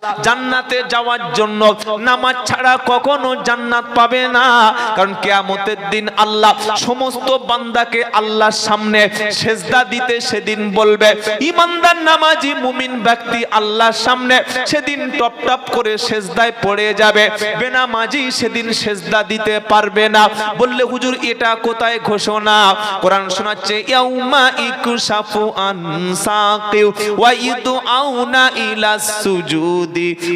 জান্নাতে যাওয়ার জন্য নামাজ ছাড়া কখনো জান্নাত পাবে না। কারণ কিয়ামতের দিন আল্লাহ সমস্ত বান্দাকে আল্লাহর সামনে সেজদা দিতে সেদিন বলবে। ঈমানদার নামাজি মুমিন ব্যক্তি আল্লাহর সামনে সেদিন টপ টপ করে সেজদায় পড়ে যাবে, বেনামাজি সেদিন সেজদা দিতে পারবে না। বললে হুজুর এটা কোথায় ঘোষণা? কোরআন শোনাচ্ছে ইয়াউমা ইকুশাফু আন সাকিউ ওয়া ইদউনা ইলাস সুজুদি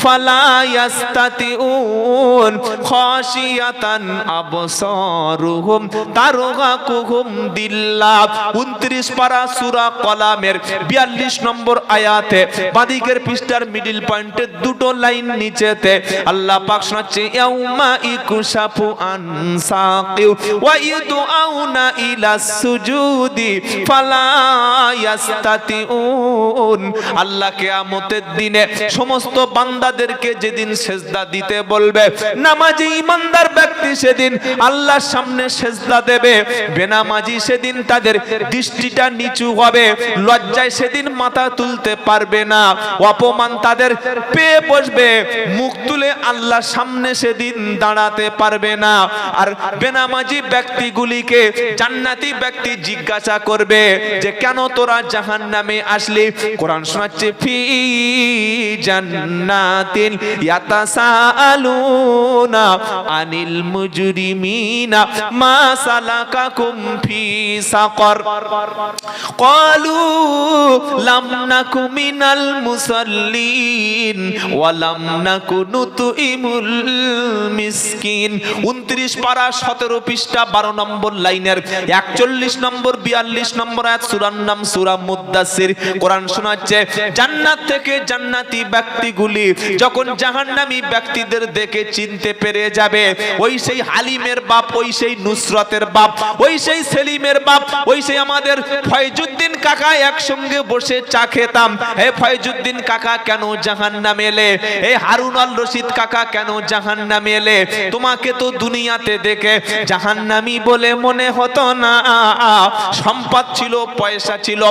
ফালা ইয়াস্তাতিউন খাশিয়াতান আবসারুহুম তারগাকুহুম দিল্লাহ। 29 পারা সূরা কলামের 42 নম্বর আয়াতে বাদিকের পৃষ্ঠার মিডল পয়েন্টে দুটো লাইন নিচেতে আল্লাহ পাক শোনাচ্ছে ইয়াউমা ইকুশাফু আন সাকিউ ওয়া ইদউনা ইলাস সুজুদি ফালা ইয়াস্তাতিউন। আল্লাহ কিয়ামতের দিনে সমস্ত বান্দাদেরকে যেদিন সেজদা দিতে বলবে, নামাজি ঈমানদার ব্যক্তি সেদিন আল্লাহর সামনে সেজদা দেবে, বেনামাজি সেদিন তাদের দৃষ্টিটা নিচু হবে, লজ্জায় সেদিন মাথা তুলতে পারবে না, অপমান তাদের পেয়ে বসবে, মুখ তুলে আল্লাহর সামনে সেদিন দাঁড়াতে পারবে না। আর বেনামাজি ব্যক্তিগুলিকে জান্নাতি ব্যক্তি জিজ্ঞাসা করবে যে কেন তোরা জাহান্নামে আসলি? কোরআন শোনাচ্ছে ফি জান্নাতিন ইয়াতাসাআলুনা আনিল মুজরিমিনা মা সালাকাকুম ফি সাকর ক্বালু লাম নাকু মিনাল মুসাল্লিন ওয়া লাম নাকু নুতইমুল মিসকিন। 29 পারা 17 পৃষ্ঠা 12 নম্বর লাইনের 41 নম্বর 42 নম্বর আয়াত, সূরার নাম সূরা মুদ্দাসসির। কোরআন শোনাচ্ছে জান্নাত থেকে জান্নাতি ব্যক্তিগুলি যখন জাহান্নামী ব্যক্তিদের দেখে চিনতে পেরে যাবে, ওই সেই হালিমের বাপ, ওই সেই নুসরতের বাপ, ওই সেই সেলিমের বাপ, ওই সেই আমাদের ফয়জুদ্দিন কাকা একসঙ্গে বসে চা খেতাম, হে ফয়জুদ্দিন কাকা কেন জাহান্নামে এলে? হে হারুন আল রশিদ কাকা কেন জাহান্নামে এলে? তোমাকে তো দুনিয়াতে দেখে জাহান্নামী বলে মনে হতো না, সম্পদ ছিল, পয়সা ছিল,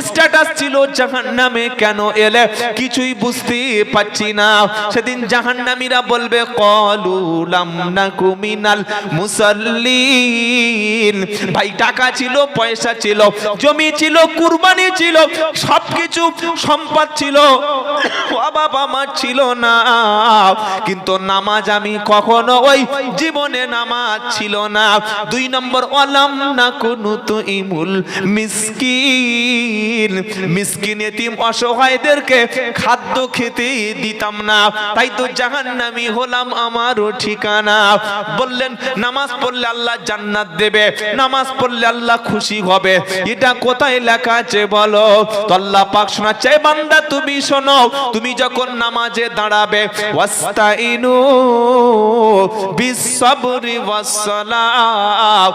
স্ট্যাটাস ছিল, জাহান্নামে কেন এলে? কিছুই বুঝতে পারছি না। সেদিন জাহান্নামীরা বলবে ক্বালু লাম নাকু মিনাল মুসাল্লিন। ভাই টাকা ছিল, পয়সা ছিল, জমি ছিল, কুরবানি ছিল, সবকিছু সম্পদ ছিল, অভাব আমার ছিল না, কিন্তু নামাজ আমি কখনো ওই জীবনে নামাজ ছিল না। 2 নম্বর ওয়ালাম নাকু নুতইমুল মিসকিন, মিসকিন এতিম অসহায়দেরকে খাদ্য খেতে দিতাম না, তাই তো জাহান্নামী হলাম আমারও ঠিকানা। বললেন নামাজ পড়লে আল্লাহ জান্নাত দেবে, নামাজ পড়লে আল্লাহ খুশি হবে, এটা কোথায় লেখা আছে বলো? তো আল্লাহ পাক শোনাচ্ছে বান্দা তুমি শোনো, তুমি যখন নামাজে দাঁড়াবে ওয়াস্তাইনু বিসসাবরি ওয়াসসালাহ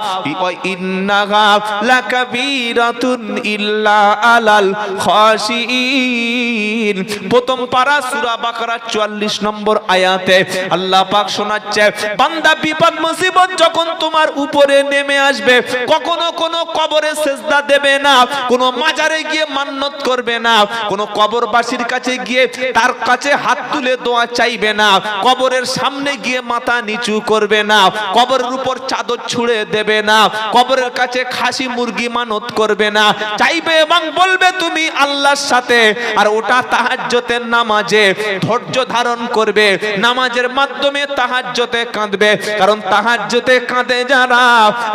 ওয়া ইন্নাহা লাকাবীরাতুন ইল্লা আলাল খাশিঈন। প্রথম পারা সূরা বাকারা 44 নম্বর আয়াতে আল্লাহ পাক শোনাচ্ছে বান্দা বিপদ মুসিবত যখন তোমার উপরে নেমে আসবে, কখনো কোনো কবরে সেজদা দেবে না, কোনো মাজারে গিয়ে মান্নত করবে না, কোনো কবরবাসীর কাছে গিয়ে তার কাছে হাত তুলে দোয়া চাইবে না, কবরের সামনে গিয়ে মাথা নিচু করবে না, কবরের উপর চাদর ছুঁড়ে দেবে না, কবরের কাছে খাসি মুরগি মানত করবে না, চাইবে এবং বলবে তুমি আল্লাহর সাথে। আর ওটা তাহাজ্জুদের নামাজে ধৈর্য ধারণ করবে, নামাজের মাধ্যমে তাহাজ্জুদে কাঁদবে, কারণ তাহাজ্জুদে কাঁদে যারা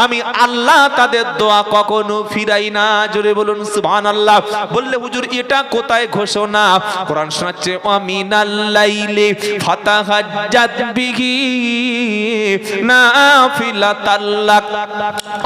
আমি আল্লাহ তাদের দোয়া কখনো ফিরাই না। জোরে বলুন সুবহানাল্লাহ। বললে হুজুর এটা কোথায় ঘোষণা? কোরআন শোনাচ্ছে আমিনাল লাইলি ফাতাহাজ্জাত বিহি নাফিলাতাল লাক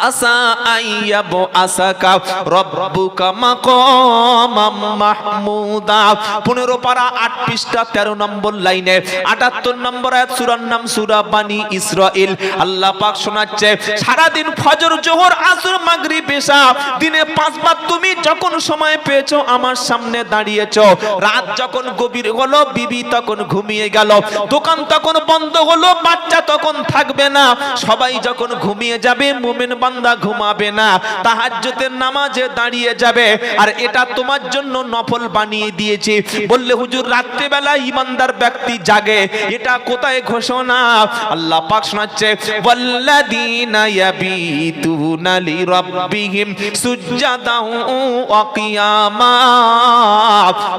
আসা আইয়াবু আসাকা রব্বুকা মাকামাম মাহমুদা। 15 পারা 8 পৃষ্ঠা 13 নম্বর লাইনে 78 নম্বর আয়াত, সূরার নাম সূরা বানি ইসরাইল। আল্লাহ পাক শোনাচ্ছে সারা দিন ফজর, জোহর, আসর, মাগরিব, এশা দিনে 5 বার তুমি যখন সময় পেয়েছো আমার সামনে দাঁড়িয়েছো, রাত যখন গভীর হলো, বিবি তখন ঘুমিয়ে গেল, দোকান তখন বন্ধ হলো, বাচ্চা তখন থাকবে না, সবাই যখন ঘুমিয়ে যাবে মুমিন বান্দা ঘুমাবে না, তাহাজ্জুদের নামাজে দাঁড়িয়ে যাবে। আর এটা তোমার জন্য নফল বানিয়ে দিয়েছি। বললে হুজুর রাতে রাত্রিবেলা ঈমানদার ব্যক্তি জাগে, এটা কোথায় ঘোষণা? আল্লাহ পাক শোনাচ্ছে, ওয়াল্লাযীনা ইয়াবিতুনা লিরাব্বিহিম সুজদাও ওয়া কিয়ামা।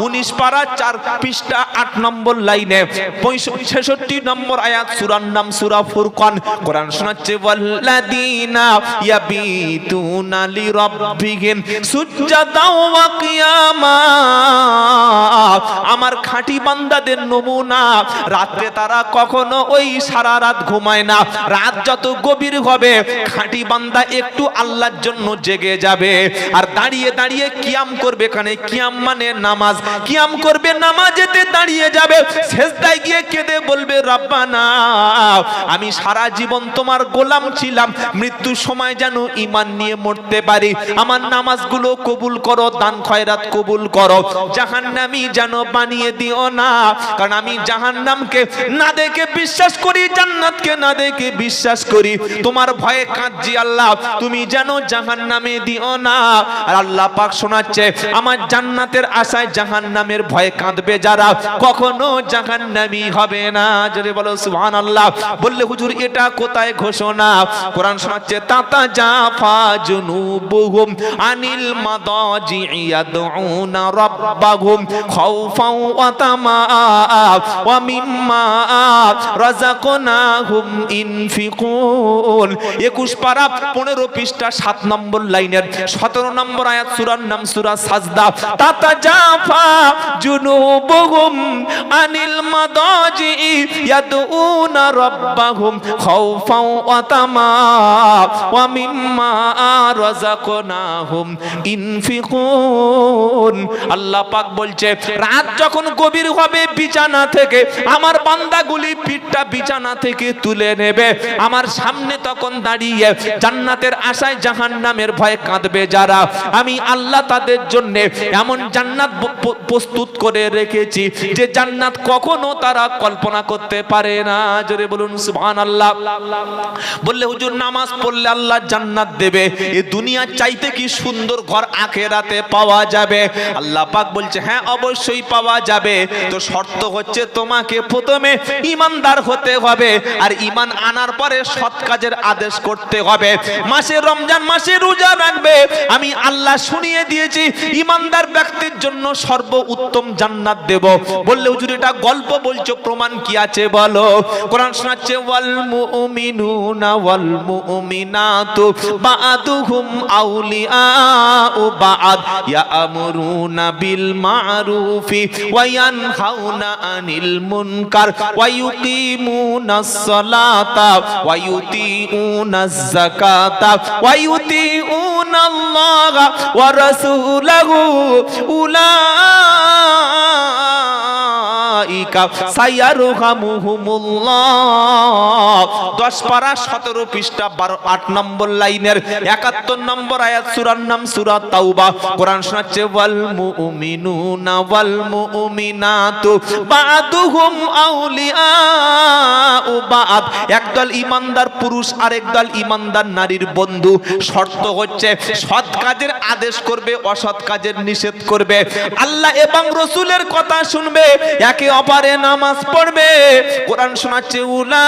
19 পারা 4 পৃষ্ঠা 8 নম্বর লাইনে 66 নম্বর আয়াত, সূরার নাম সূরা ফুরকান। কোরআন শোনাচ্ছে, ওয়াল্লাযীনা ইয়াবিতুনা লিরাব্বিহিম সুজদাও ওয়া কিয়ামা। আমার খাঁটি বান্দাদের নমুনা, রাতে তারা কখনো ওই সারা রাত ঘুমায় না। রাত যত গভীর হবে খাঁটি বান্দা একটু আল্লাহর জন্য জেগে যাবে আর দাঁড়িয়ে দাঁড়িয়ে কিয়াম করবে। এখানে কিয়াম মানে নামাজ। কিয়াম করবে, নামাজেতে দাঁড়িয়ে যাবে, সিজদায় গিয়ে কেঁদে বলবে, রব্বানা আমি সারা জীবন তোমার গোলাম ছিলাম, মৃত্যুর সময় যেন ঈমান নিয়ে মরতে পারি। আমার নামাজগুলো কবুল করো, দান খয়রাত কবুল করো, জাহান্নামী যেন বানিয়ে দিও না। কারণ আমি জাহান্নামকে না দেখে বিশ্বাস করি, জান্নাতকে না দেখে বিশ্বাস করি। তোমার ভয়ে কাঁদছি আল্লাহ, তুমি যেন জাহান্নামে দিও না। আর আল্লাহ পাক শোনাচ্ছে, আমার জান্নাতের আশায় জাহান্নামের ভয়ে কাঁদবে যারা, কখনো জাহান্নামী হবে না। জোরে বলো সুবহানাল্লাহ। বললে হুজুর এটা কোথায় ঘোষণা? কোরআন শোনাচ্ছে, তাতা জাফা জুনুবুহুম আনিল মাদাজি ইয়াদউনা রাব্বাহুম খাউফাও ওয়া তামা ওয়া মিম্মা রাযাকনাহুম ইনফিকুন। 21 পারা 15 পৃষ্ঠা 7 নম্বর লাইনের 17 নম্বর আয়াত, সূরার নাম সূরা সাজদা। তাতাজাফা জুনুবুহুম আনিল মাদাজি ইয়াদউনা রাব্বাহুম খাউফাও ওয়া তামা ওয়া মিম্মা রাযাকনাহুম ইনফিকুন। আল্লাহ পাক বলছে, রাত যখন গভীর হবে বিছানা থেকে আমার বান্দাগুলি পিঠটা বিছানা থেকে তুলে নেবে। আমার সামনে তখন দাঁড়িয়ে জান্নাতের আশায় জাহান্নামের ভয়ে কাঁদবে যারা, আমি আল্লাহ তাদের জন্য এমন জান্নাত প্রস্তুত করে রেখেছি যে জান্নাত কখনো তারা কল্পনা করতে পারে না। জোরে বলুন সুবহানাল্লাহ। বললে হুজুর নামাজ পড়লে আল্লাহ জান্নাত দেবে, এই দুনিয়ার চাইতে কি সুন্দর ঘর আখিরাতে পাওয়া যাবে? আল্লাহ পাক বলছে, হ্যাঁ অবশ্যই পাওয়া যাবে। তো শর্ত হচ্ছে তোমাকে প্রথমে ঈমানদার হতে হবে, আর ঈমান আনার পরে সৎ কাজের আদেশ করতে হবে। মাসে রমজান মাসে রোজা রাখবে, আমি আল্লাহ শুনিয়ে দিয়েছি ঈমানদার ব্যক্তির জন্য সর্বোত্তম জান্নাত দেব। বললে হুজুর এটা গল্প বলছো, প্রমাণ কি আছে বলো? কোরআন শোনাচ্ছে, ওয়াল মুমিনুনা ওয়াল মুমিনাতু বা'দুহুম আউলিয়াউ বা'দ ইয়া'মুরুনা বিল মা'রুফি ওয়া ইয়ানহাউনা আনিল মুনকার ওয়া ইউকিমুনাস সালাতা ওয়া ইউতিউনাজ যাকাতা ওয়া ইউতিউনাল্লাহা ওয়া রাসূলাহু উলাইকা সাইয়ারহামুহুমুল্লাহ। 10 পারা 17 পৃষ্ঠা 8 নম্বর লাইনের 71 নম্বর আয়াত, সূরার নাম সূরা তাওবা। কোরআন শোনাচ্ছে, ওয়াল মুমিনুনা ওয়াল মুমিনাতু বা'দুহুম আউলিয়াউ বা'দ। একদল ঈমানদার পুরুষ আর একদল ঈমানদার নারীর বন্ধু। শর্ত হচ্ছে সৎ কাজের আদেশ করবে, অসৎ কাজের নিষেধ করবে, আল্লাহ এবং রাসূলের কথা শুনবে, একে অপরে নামাজ পড়বে। কোরআন শোনাচ্ছে, উলাইকা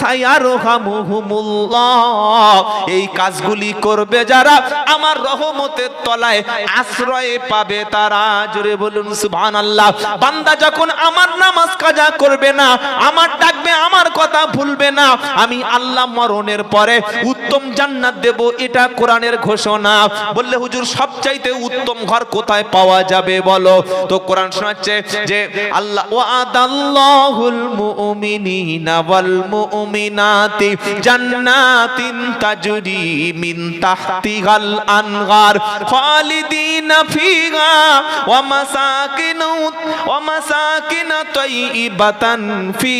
সাইয়ারহামুহুমুল্লাহ। এই কাজগুলি করবে যারা, আমার রহমতের তলায় আশ্রয় পাবে তারা। জোরে বলুন সুবহানাল্লাহ। বান্দা যখন আমার নামাজ কাজা করবে না, আমার ডাকবে, আমার কথা ভুলবে না, আমি আল্লাহ মরণের পরে উত্তম জান্নাত দেব, এটা কোরআনের ঘোষণা। বললে হুজুর সবচাইতে উত্তম ঘর কোথায় পাওয়া যাবে বলো? তো কোরআন শোনাচ্ছে যে আল্লাহ ওয়াদাল্লাহুল মুমিনিনা ওয়াল মুমিনাতি জান্নাতিন তাজরি মিন তাহতিহাল আনহার খালিদিনা ফিহা ওয়া মাসাকিন তাইয়িবাতান ফি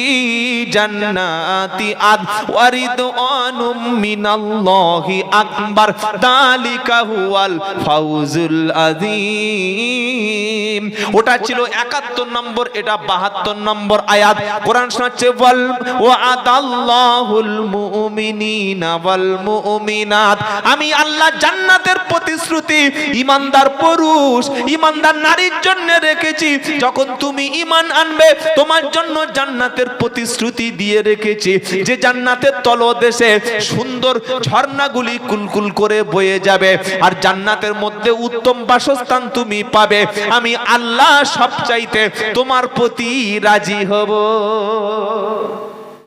জান্নাতি আদ ওয়া রিদওয়ানুম মিনাল্লাহি আকবার যালিকা হুয়াল ফাউজুল আযীম। মুমিনিন। ওটা ছিল 71 নম্বর, এটা 72 নম্বর আয়াত। কোরআন শোনাচ্ছে ওয়াল ওয়াদাল্লাহুল মুমিনিনা ওয়াল মুমিনাত, আমি আল্লাহ জান্নাতের প্রতিশ্রুতি ঈমানদার পুরুষ ঈমানদার নারীর জন্য রেখেছি। যখন তুমি ঈমান আনবে তোমার জন্য জান্নাতের প্রতিশ্রুতি দিয়ে রেখেছি, যে জান্নাতের তলদেশে সুন্দর ঝর্ণাগুলি কুলকুল করে বয়ে যাবে, আর জান্নাতের মধ্যে উত্তম বাসস্থান তুমি পাবে। আমি আল্লাহ সবচাইতে তোমার প্রতি রাজি হব।